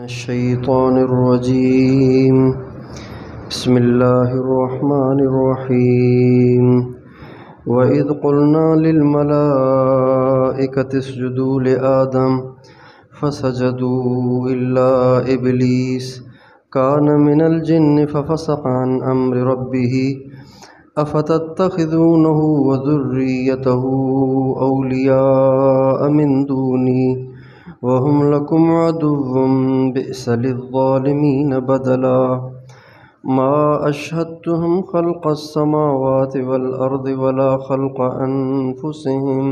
الشيطان الرجيم. بسم الله الرحمن الرحيم. وإذ قلنا للملائكة اسجدوا لآدم فسجدوا إلا إبليس كان من الجن ففسق عن أمر ربه أفتتخذونه وذريته أولياء من دوني وهم لكم عدو بئس للظالمين بدلا ما أشهدتهم خلق السماوات والأرض ولا خلق أنفسهم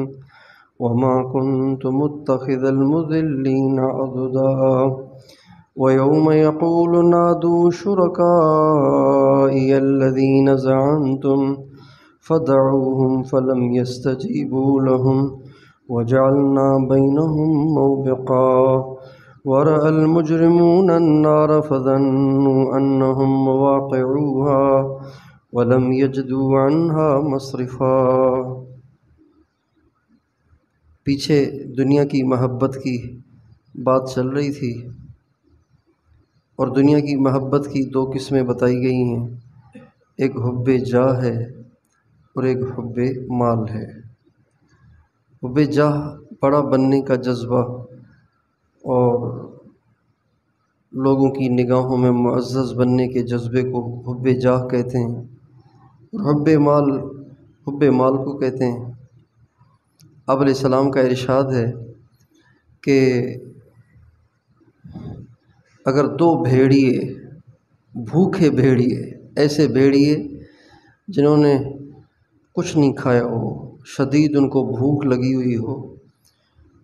وما كنت متخذ المضلين عضدا ويوم يقول نادوا شركائي الذين زعمتم فدعوهم فلم يستجيبوا لهم وجعلنا بينهم موبقا ورأى المجرمون النار فظنوا أنهم مواقعوها ولم يجدوا عنها مصرفا۔ پیچھے دنیا کی محبت کی بات چل رہی تھی اور دنیا کی محبت کی دو قسمیں بتائی گئی ہیں، ایک حب جاہ ہے اور ایک حب مال ہے۔ حب جاہ بڑا بننے کا جذبہ اور لوگوں کی نگاہوں میں معزز بننے کے جذبے کو حب جاہ کہتے ہیں، اور حب مال کو کہتے ہیں۔ آپ علیہ السلام کا ارشاد ہے کہ اگر دو بھیڑیے، بھوکے بھیڑیے، ایسے بھیڑیے جنہوں نے کچھ نہیں کھایا ہو، شدید ان کو بھوک لگی ہوئی ہو،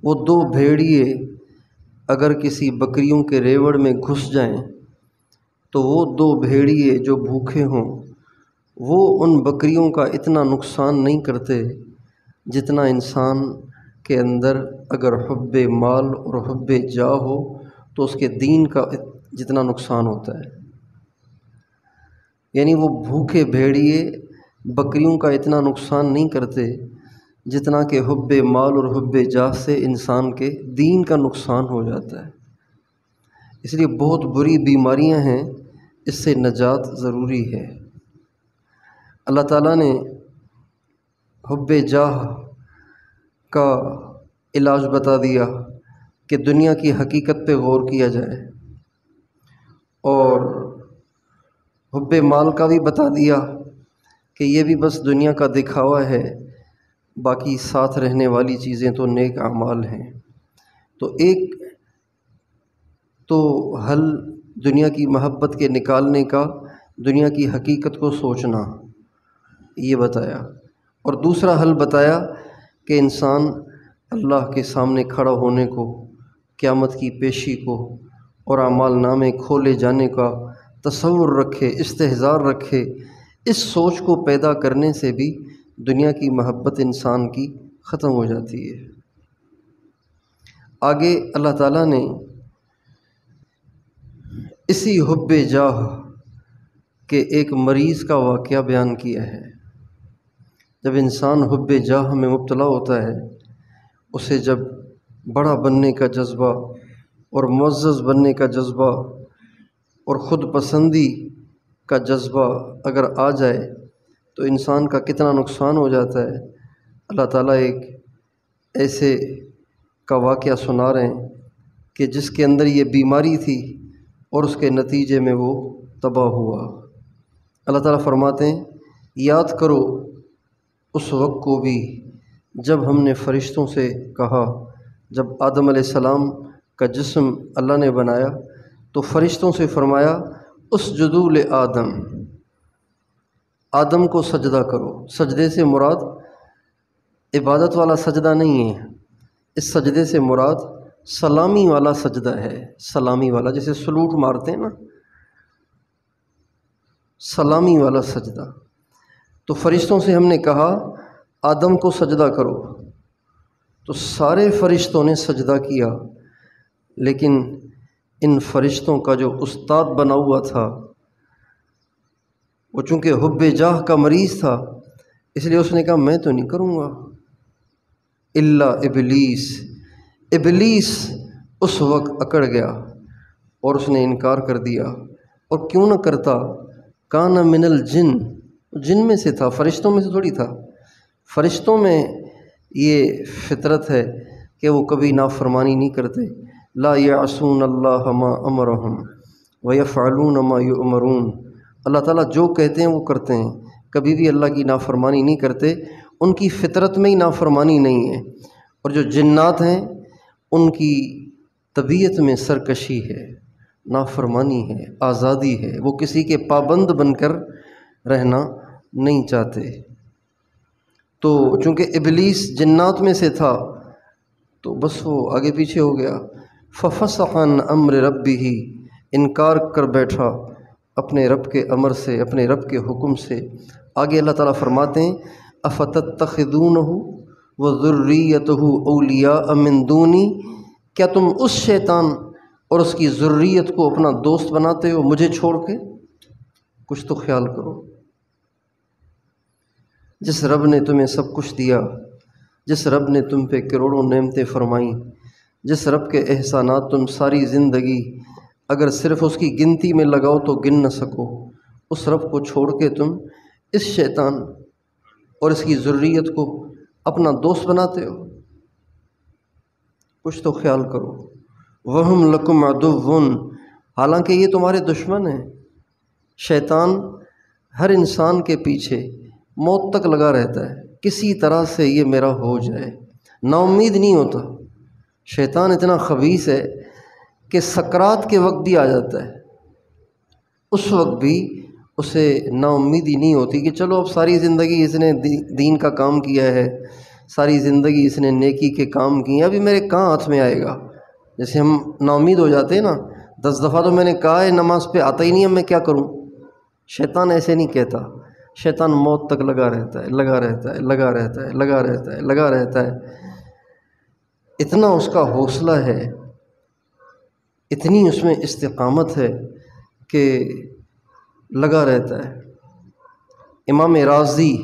وہ دو بھیڑیے اگر کسی بکریوں کے ریوڑ میں گھس جائیں تو وہ دو بھیڑیے جو بھوکے ہوں وہ ان بکریوں کا اتنا نقصان نہیں کرتے جتنا انسان کے اندر اگر حب مال اور حب جاہ ہو تو اس کے دین کا جتنا نقصان ہوتا ہے۔ یعنی وہ بھوکے بھیڑیے بکریوں کا اتنا نقصان نہیں کرتے جتنا کہ حب مال اور حب جاہ سے انسان کے دین کا نقصان ہو جاتا ہے۔ اس لیے بہت بری بیماریاں ہیں، اس سے نجات ضروری ہے۔ اللہ تعالیٰ نے حب جاہ کا علاج بتا دیا کہ دنیا کی حقیقت پہ غور کیا جائے، اور حب مال کا بھی بتا دیا کہ یہ بھی بس دنیا کا دکھاوا ہے، باقی ساتھ رہنے والی چیزیں تو نیک اعمال ہیں۔ تو ایک تو حل دنیا کی محبت کے نکالنے کا دنیا کی حقیقت کو سوچنا، یہ بتایا، اور دوسرا حل بتایا کہ انسان اللہ کے سامنے کھڑا ہونے کو، قیامت کی پیشی کو اور اعمال نامے کھولے جانے کا تصور رکھے، استحضار رکھے۔ اس سوچ کو پیدا کرنے سے بھی دنیا کی محبت انسان کی ختم ہو جاتی ہے۔ آگے اللہ تعالیٰ نے اسی حب جاہ کے ایک مریض کا واقعہ بیان کیا ہے۔ جب انسان حب جاہ میں مبتلا ہوتا ہے، اسے جب بڑا بننے کا جذبہ اور معزز بننے کا جذبہ اور خود پسندی کا جذبہ اگر آ جائے تو انسان کا کتنا نقصان ہو جاتا ہے۔ اللہ تعالیٰ ایک ایسے کا واقعہ سنا رہے ہیں کہ جس کے اندر یہ بیماری تھی اور اس کے نتیجے میں وہ تباہ ہوا۔ اللہ تعالیٰ فرماتے ہیں، یاد کرو اس وقت کو بھی جب ہم نے فرشتوں سے کہا، جب آدم علیہ السلام کا جسم اللہ نے بنایا تو فرشتوں سے فرمایا اسجدوا لآدم، آدم کو سجدہ کرو۔ سجدے سے مراد عبادت والا سجدہ نہیں ہے، اس سجدے سے مراد سلامی والا سجدہ ہے۔ سلامی والا، جیسے سلوٹ مارتے ہیں نا، سلامی والا سجدہ۔ تو فرشتوں سے ہم نے کہا آدم کو سجدہ کرو، تو سارے فرشتوں نے سجدہ کیا، لیکن ان فرشتوں کا جو استاد بنا ہوا تھا وہ چونکہ حب جاہ کا مریض تھا، اس لیے اس نے کہا میں تو نہیں کروں گا۔ الا ابلیس، ابلیس اس وقت اکڑ گیا اور اس نے انکار کر دیا، اور کیوں نہ کرتا، کان من الجن، جن میں سے تھا، فرشتوں میں سے تھوڑی تھا۔ فرشتوں میں یہ فطرت ہے کہ وہ کبھی نافرمانی نہیں کرتے، لا یعصون اللہ ما امرہم ویفعلون ما یؤمرون، اللہ تعالیٰ جو کہتے ہیں وہ کرتے ہیں، کبھی بھی اللہ کی نافرمانی نہیں کرتے، ان کی فطرت میں ہی نافرمانی نہیں ہے۔ اور جو جنات ہیں ان کی طبیعت میں سرکشی ہے، نافرمانی ہے، آزادی ہے، وہ کسی کے پابند بن کر رہنا نہیں چاہتے۔ تو چونکہ ابلیس جنات میں سے تھا تو بس وہ آگے پیچھے ہو گیا، ففسق عن امر ربہ، انکار کر بیٹھا اپنے رب کے امر سے، اپنے رب کے حکم سے۔ آگے اللہ تعالیٰ فرماتے ہیں افتتخذونہ وذریتہ اولیاء من دونی، کیا تم اس شیطان اور اس کی ذریت کو اپنا دوست بناتے ہو مجھے چھوڑ کے؟ کچھ تو خیال کرو۔ جس رب نے تمہیں سب کچھ دیا، جس رب نے تم پہ کروڑوں نعمتیں فرمائیں، جس رب کے احسانات تم ساری زندگی اگر صرف اس کی گنتی میں لگاؤ تو گن نہ سکو، اس رب کو چھوڑ کے تم اس شیطان اور اس کی ذریت کو اپنا دوست بناتے ہو، کچھ تو خیال کرو۔ وَهُمْ لَكُمْ عَدُوٌّ، حالانکہ یہ تمہارے دشمن ہیں۔ شیطان ہر انسان کے پیچھے موت تک لگا رہتا ہے، کسی طرح سے یہ میرا ہو جائے، نا امید نہیں ہوتا۔ شیطان اتنا خبیث ہے کہ سکرات کے وقت بھی آ جاتا ہے، اس وقت بھی اسے نا امیدی نہیں ہوتی کہ چلو اب ساری زندگی اس نے دین کا کام کیا ہے، ساری زندگی اس نے نیکی کے کام کیے، ابھی میرے کہاں ہاتھ میں آئے گا۔ جیسے ہم نا امید ہو جاتے ہیں نا، 10 دفعہ تو میں نے کہا ہے نماز پہ آتا ہی نہیں، اب میں کیا کروں۔ شیطان ایسے نہیں کہتا، شیطان موت تک لگا رہتا ہے، لگا رہتا ہے، لگا رہتا ہے، لگا رہتا ہے، لگا رہتا ہے۔ اتنا اس کا حوصلہ ہے، اتنی اس میں استقامت ہے کہ لگا رہتا ہے۔ امام رازی،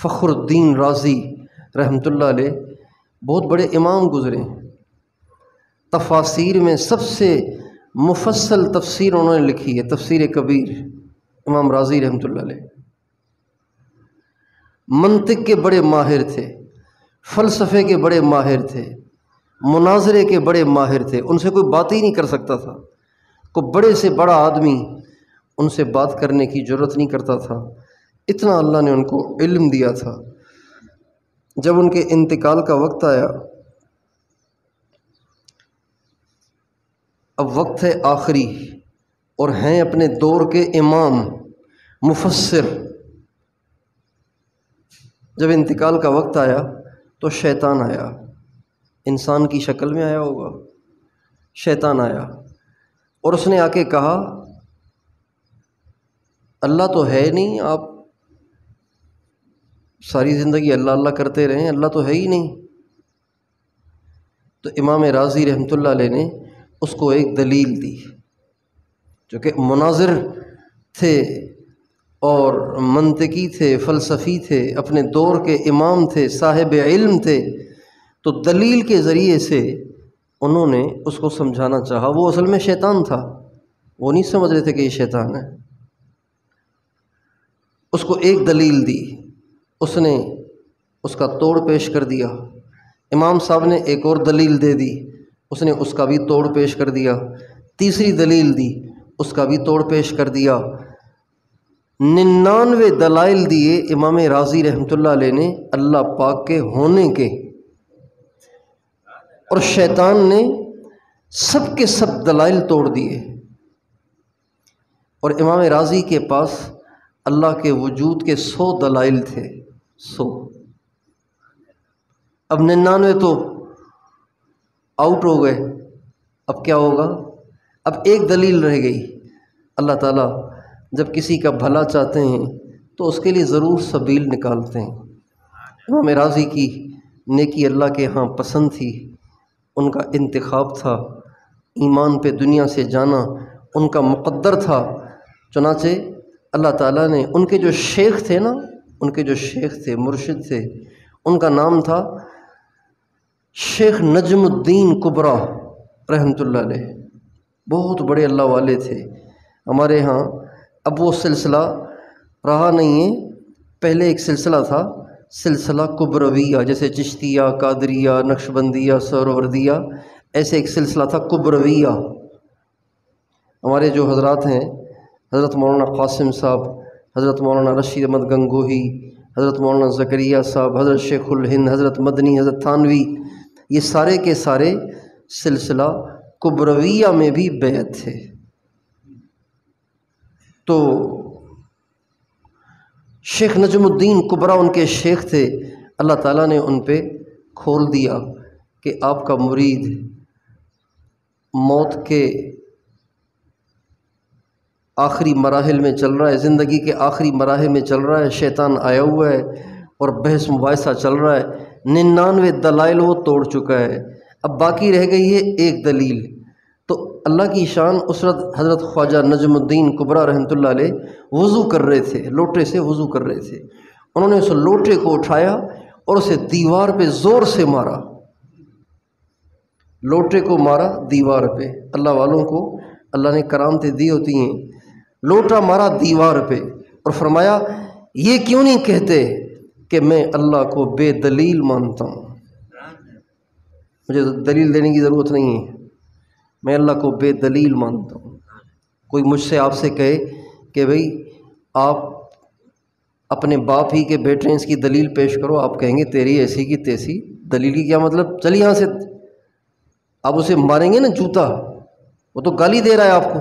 فخر الدین رازی رحمۃ اللہ علیہ بہت بڑے امام گزرے، تفاسیر میں سب سے مفصل تفسیر انہوں نے لکھی ہے، تفسیر کبیر، امام رازی رحمۃ اللہ علیہ۔ منطق کے بڑے ماہر تھے، فلسفے کے بڑے ماہر تھے، مناظرے کے بڑے ماہر تھے، ان سے کوئی بات ہی نہیں کر سکتا تھا، کوئی بڑے سے بڑا آدمی ان سے بات کرنے کی جرت نہیں کرتا تھا، اتنا اللہ نے ان کو علم دیا تھا۔ جب ان کے انتقال کا وقت آیا، اب وقت ہے آخری، اور ہیں اپنے دور کے امام، مفسر۔ جب انتقال کا وقت آیا تو شیطان آیا، انسان کی شکل میں آیا ہوگا، شیطان آیا اور اس نے آ کے کہا اللہ تو ہے نہیں، آپ ساری زندگی اللہ اللہ کرتے رہیں، اللہ تو ہے ہی نہیں۔ تو امام رازی رحمۃ اللہ علیہ نے اس کو ایک دلیل دی، جو کہ مناظر تھے اور منطقی تھے، فلسفی تھے، اپنے دور کے امام تھے، صاحب علم تھے، تو دلیل کے ذریعے سے انہوں نے اس کو سمجھانا چاہا۔ وہ اصل میں شیطان تھا، وہ نہیں سمجھ رہے تھے کہ یہ شیطان ہے۔ اس کو ایک دلیل دی، اس نے اس کا توڑ پیش کر دیا۔ امام صاحب نے ایک اور دلیل دے دی، اس نے اس کا بھی توڑ پیش کر دیا۔ تیسری دلیل دی، اس کا بھی توڑ پیش کر دیا۔ 99 دلائل دیے امام رازی رحمۃ اللہ علیہ نے اللہ پاک کے ہونے کے، اور شیطان نے سب کے سب دلائل توڑ دیے۔ اور امام رازی کے پاس اللہ کے وجود کے 100 دلائل تھے، 100۔ اب 99 تو آؤٹ ہو گئے، اب کیا ہوگا؟ اب ایک دلیل رہ گئی۔ اللہ تعالیٰ جب کسی کا بھلا چاہتے ہیں تو اس کے لیے ضرور سبیل نکالتے ہیں۔ امام رازی کی نیکی اللہ کے ہاں پسند تھی، ان کا انتخاب تھا، ایمان پہ دنیا سے جانا ان کا مقدر تھا۔ چنانچہ اللہ تعالیٰ نے ان کے جو شیخ تھے نا، ان کے جو شیخ تھے، مرشد تھے، ان کا نام تھا شیخ نجم الدین کبریٰ رحمۃ اللہ علیہ۔ بہت بڑے اللہ والے تھے۔ ہمارے ہاں اب وہ سلسلہ رہا نہیں ہے، پہلے ایک سلسلہ تھا، سلسلہ کبرویہ، جیسے چشتیہ، قادریہ، نقشبندیہ، سہروردیہ، ایسے ایک سلسلہ تھا کبرویہ۔ ہمارے جو حضرات ہیں، حضرت مولانا قاسم صاحب، حضرت مولانا رشید احمد گنگوہی، حضرت مولانا زکریا صاحب، حضرت شیخ الہند، حضرت مدنی، حضرت تھانوی، یہ سارے کے سارے سلسلہ کبرویہ میں بھی بیعت تھے۔ تو شیخ نجم الدین کبرا ان کے شیخ تھے، اللہ تعالیٰ نے ان پہ کھول دیا کہ آپ کا مرید موت کے آخری مراحل میں چل رہا ہے، زندگی کے آخری مراحل میں چل رہا ہے، شیطان آیا ہوا ہے اور بحث مباحثہ چل رہا ہے، 99 دلائل وہ توڑ چکا ہے، اب باقی رہ گئی ہے ایک دلیل۔ تو اللہ کی شان، اس وقت حضرت خواجہ نجم الدین کبرا رحمۃ اللہ علیہ وضو کر رہے تھے، لوٹے سے وضو کر رہے تھے، انہوں نے اس لوٹے کو اٹھایا اور اسے دیوار پہ زور سے مارا، لوٹے کو مارا دیوار پہ۔ اللہ والوں کو اللہ نے کرامتیں دی ہوتی ہیں، لوٹا مارا دیوار پہ اور فرمایا یہ کیوں نہیں کہتے کہ میں اللہ کو بے دلیل مانتا ہوں، مجھے دلیل دینے کی ضرورت نہیں ہے، میں اللہ کو بے دلیل مانتا ہوں۔ کوئی مجھ سے آپ سے کہے کہ بھئی آپ اپنے باپ ہی کے بیٹے ہیں، اس کی دلیل پیش کرو، آپ کہیں گے تیری ایسی کی تیسی، دلیل کی کیا مطلب، چل یہاں سے، آپ اسے ماریں گے نا جوتا، وہ تو گالی دے رہا ہے آپ کو۔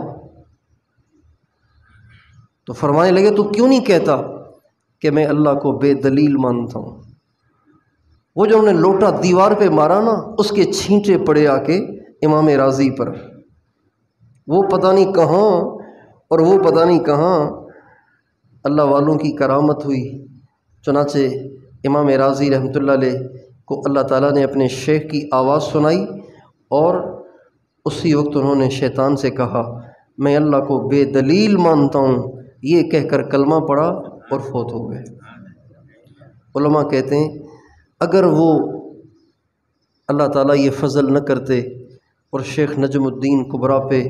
تو فرمانے لگے تو کیوں نہیں کہتا کہ میں اللہ کو بے دلیل مانتا ہوں۔ وہ جو انہوں نے لوٹا دیوار پہ مارا نا، اس کے چھینٹے پڑے آ کے امام راضی پر، وہ پتہ نہیں کہاں اور وہ پتہ نہیں کہاں اللہ والوں کی کرامت ہوئی۔ چنانچہ امام راضی رحمۃ اللہ علیہ کو اللہ تعالیٰ نے اپنے شیخ کی آواز سنائی اور اسی وقت انہوں نے شیطان سے کہا میں اللہ کو بے دلیل مانتا ہوں، یہ کہہ کر کلمہ پڑھا اور فوت ہو گئے۔ علماء کہتے ہیں اگر وہ اللہ تعالیٰ یہ فضل نہ کرتے اور شیخ نجم الدین کبرا پہ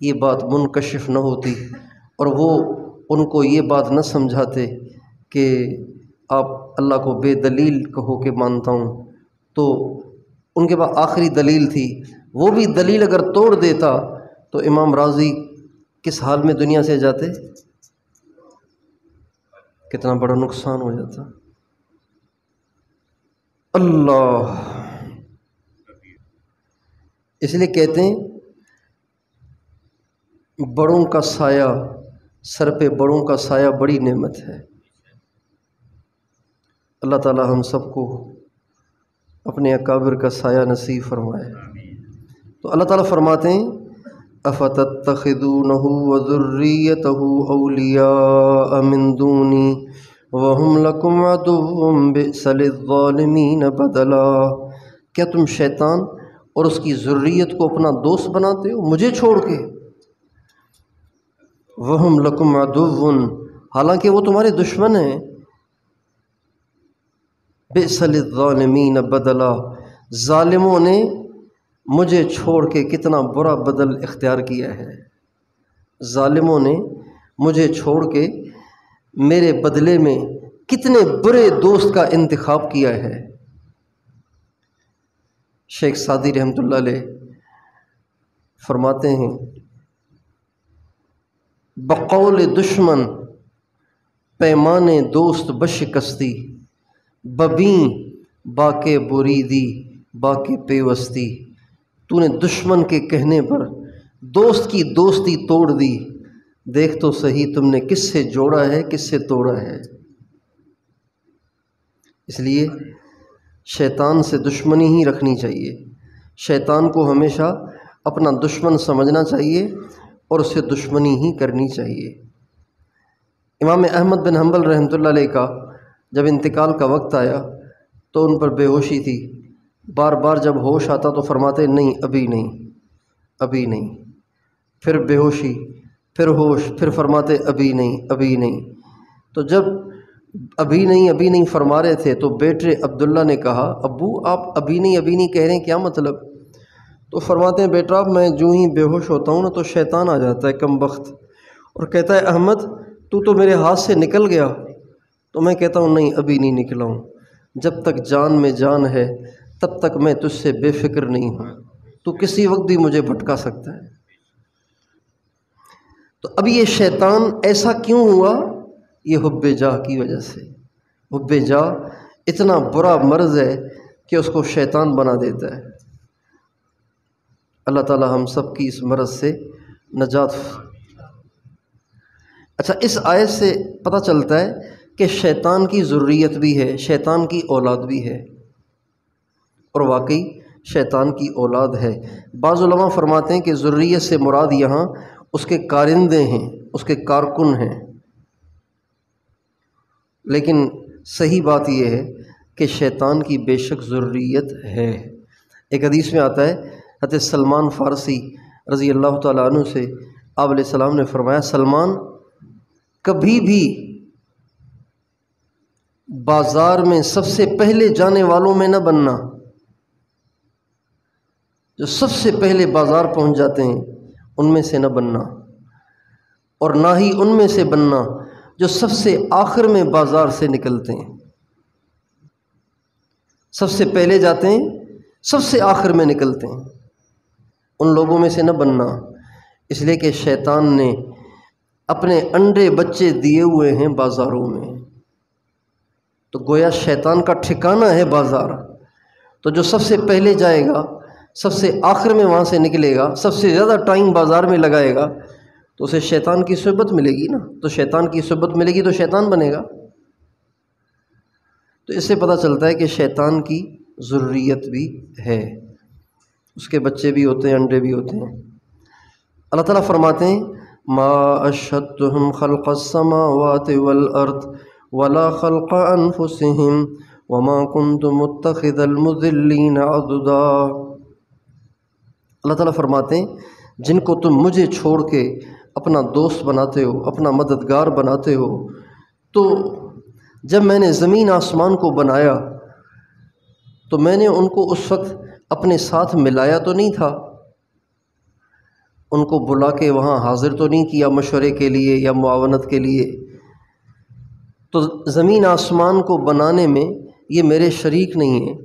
یہ بات منکشف نہ ہوتی اور وہ ان کو یہ بات نہ سمجھاتے کہ آپ اللہ کو بے دلیل کہو کہ مانتا ہوں، تو ان کے پاس آخری دلیل تھی، وہ بھی دلیل اگر توڑ دیتا تو امام راضی کس حال میں دنیا سے جاتے، کتنا بڑا نقصان ہو جاتا۔ اللہ، اس لیے کہتے ہیں بڑوں کا سایہ، سر پہ بڑوں کا سایہ بڑی نعمت ہے۔ اللہ تعالی ہم سب کو اپنے اکابر کا سایہ نصیب فرمائے۔ تو اللہ تعالیٰ فرماتے ہیں افتتخذونہ وذریتہ اولیاء من دونی وہم لکم عدو بئس للظالمین بدلا، کیا تم شیطان اور اس کی ذریت کو اپنا دوست بناتے ہو مجھے چھوڑ کے؟ وہم لکم عدو، حالانکہ وہ تمہارے دشمن ہیں، بئس للظالمین بدلا، ظالموں نے مجھے چھوڑ کے کتنا برا بدل اختیار کیا ہے، ظالموں نے مجھے چھوڑ کے میرے بدلے میں کتنے برے دوست کا انتخاب کیا ہے۔ شیخ سعدی رحمۃ اللہ علیہ فرماتے ہیں بقول دشمن پیمان دوست بشکستی، ببیں باکے بریدی باکے پیوستی، تو نے دشمن کے کہنے پر دوست کی دوستی توڑ دی، دیکھ تو صحیح تم نے کس سے جوڑا ہے کس سے توڑا ہے۔ اس لیے شیطان سے دشمنی ہی رکھنی چاہیے، شیطان کو ہمیشہ اپنا دشمن سمجھنا چاہیے اور اس سے دشمنی ہی کرنی چاہیے۔ امام احمد بن حنبل رحمۃ اللہ علیہ کا جب انتقال کا وقت آیا تو ان پر بے ہوشی تھی، بار بار جب ہوش آتا تو فرماتے نہیں ابھی نہیں ابھی نہیں، پھر بے ہوشی، پھر ہوش، پھر فرماتے ابھی نہیں ابھی نہیں۔ تو جب ابھی نہیں فرما رہے تھے تو بیٹے عبداللہ نے کہا ابو آپ ابھی نہیں کہہ رہے ہیں، کیا مطلب؟ تو فرماتے ہیں بیٹا میں جو ہی بے ہوش ہوتا ہوں نا تو شیطان آ جاتا ہے کم بخت، اور کہتا ہے احمد تو میرے ہاتھ سے نکل گیا۔ تو میں کہتا ہوں نہیں، ابھی نہیں نکلا ہوں، جب تک جان میں جان ہے تب تک میں تجھ سے بے فکر نہیں ہوں، تو کسی وقت بھی مجھے بھٹکا سکتا ہے۔ تو اب یہ شیطان ایسا کیوں ہوا؟ یہ حب جاہ کی وجہ سے۔ حب جاہ اتنا برا مرض ہے کہ اس کو شیطان بنا دیتا ہے۔ اللہ تعالی ہم سب کی اس مرض سے نجات۔ اچھا، اس آیت سے پتہ چلتا ہے کہ شیطان کی ذریت بھی ہے، شیطان کی اولاد بھی ہے، اور واقعی شیطان کی اولاد ہے۔ بعض علماء فرماتے ہیں کہ ذریت سے مراد یہاں اس کے کارندے ہیں، اس کے کارکن ہیں، لیکن صحیح بات یہ ہے کہ شیطان کی بے شک ذریت ہے۔ ایک حدیث میں آتا ہے، حضرت سلمان فارسی رضی اللہ تعالیٰ عنہ سے آپ علیہ السلام نے فرمایا، سلمان کبھی بھی بازار میں سب سے پہلے جانے والوں میں نہ بننا، جو سب سے پہلے بازار پہنچ جاتے ہیں ان میں سے نہ بننا، اور نہ ہی ان میں سے بننا جو سب سے آخر میں بازار سے نکلتے ہیں۔ سب سے پہلے جاتے ہیں، سب سے آخر میں نکلتے ہیں، ان لوگوں میں سے نہ بننا، اس لیے کہ شیطان نے اپنے انڈے بچے دیے ہوئے ہیں بازاروں میں۔ تو گویا شیطان کا ٹھکانہ ہے بازار، تو جو سب سے پہلے جائے گا، سب سے آخر میں وہاں سے نکلے گا، سب سے زیادہ ٹائم بازار میں لگائے گا، تو اسے شیطان کی صحبت ملے گی نا، تو شیطان کی صحبت ملے گی تو شیطان بنے گا۔ تو اس سے پتہ چلتا ہے کہ شیطان کی ذریت بھی ہے، اس کے بچے بھی ہوتے ہیں، انڈے بھی ہوتے ہیں۔ اللہ تعالیٰ فرماتے ہیں، ما اشہدتہم خلق السماوات والارض ولا خلق انفسہم وما کنت متخذ المضلین عضدا۔ اللہ تعالیٰ فرماتے ہیں، جن کو تم مجھے چھوڑ کے اپنا دوست بناتے ہو، اپنا مددگار بناتے ہو، تو جب میں نے زمین آسمان کو بنایا تو میں نے ان کو اس وقت اپنے ساتھ ملایا تو نہیں تھا، ان کو بلا کے وہاں حاضر تو نہیں کیا مشورے کے لیے یا معاونت کے لیے۔ تو زمین آسمان کو بنانے میں یہ میرے شریک نہیں ہیں،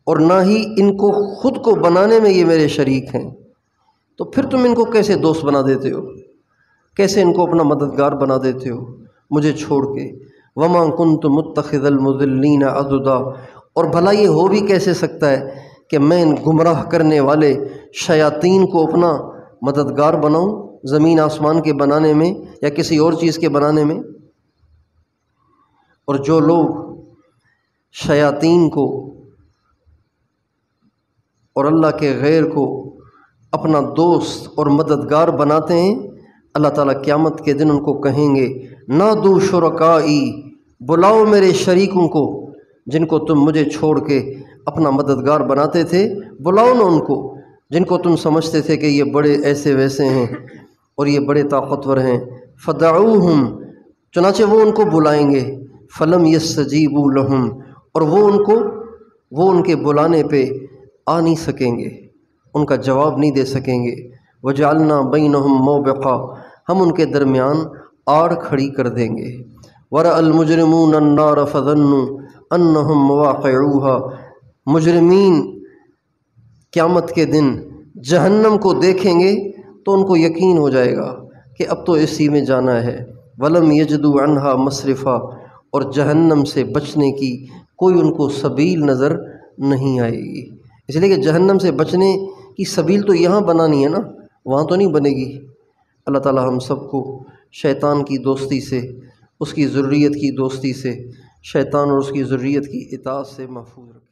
اور نہ ہی ان کو خود کو بنانے میں یہ میرے شریک ہیں، تو پھر تم ان کو کیسے دوست بنا دیتے ہو، کیسے ان کو اپنا مددگار بنا دیتے ہو مجھے چھوڑ کے؟ وما کنت متخذ المضلین عضدا، اور بھلا یہ ہو بھی کیسے سکتا ہے کہ میں ان گمراہ کرنے والے شیاطین کو اپنا مددگار بناؤں زمین آسمان کے بنانے میں یا کسی اور چیز کے بنانے میں؟ اور جو لوگ شیاطین کو اور اللہ کے غیر کو اپنا دوست اور مددگار بناتے ہیں، اللہ تعالیٰ قیامت کے دن ان کو کہیں گے، نادو شرکائی، بلاؤ میرے شریکوں کو جن کو تم مجھے چھوڑ کے اپنا مددگار بناتے تھے، بلاؤ نا ان کو جن کو تم سمجھتے تھے کہ یہ بڑے ایسے ویسے ہیں اور یہ بڑے طاقتور ہیں۔ فدعوہم، چنانچہ وہ ان کو بلائیں گے، فلم یستجیبوا لہم، اور وہ ان کے بلانے پہ آ نہیں سکیں گے، ان کا جواب نہیں دے سکیں گے۔ وجعلنا بینہم موبقا، ہم ان کے درمیان آڑ کھڑی کر دیں گے۔ ورأى المجرمون النار فظنوا انہم مواقعوها، مجرمین قیامت کے دن جہنم کو دیکھیں گے تو ان کو یقین ہو جائے گا کہ اب تو اسی میں جانا ہے۔ ولم یجدوا عنہا مصرفا، اور جہنم سے بچنے کی کوئی ان کو سبیل نظر نہیں آئے گی، اس لیے کہ جہنم سے بچنے کی سبیل تو یہاں بنانی ہے نا، وہاں تو نہیں بنے گی۔ اللہ تعالی ہم سب کو شیطان کی دوستی سے، اس کی ذریت کی دوستی سے، شیطان اور اس کی ذریت کی اطاعت سے محفوظ رکھے۔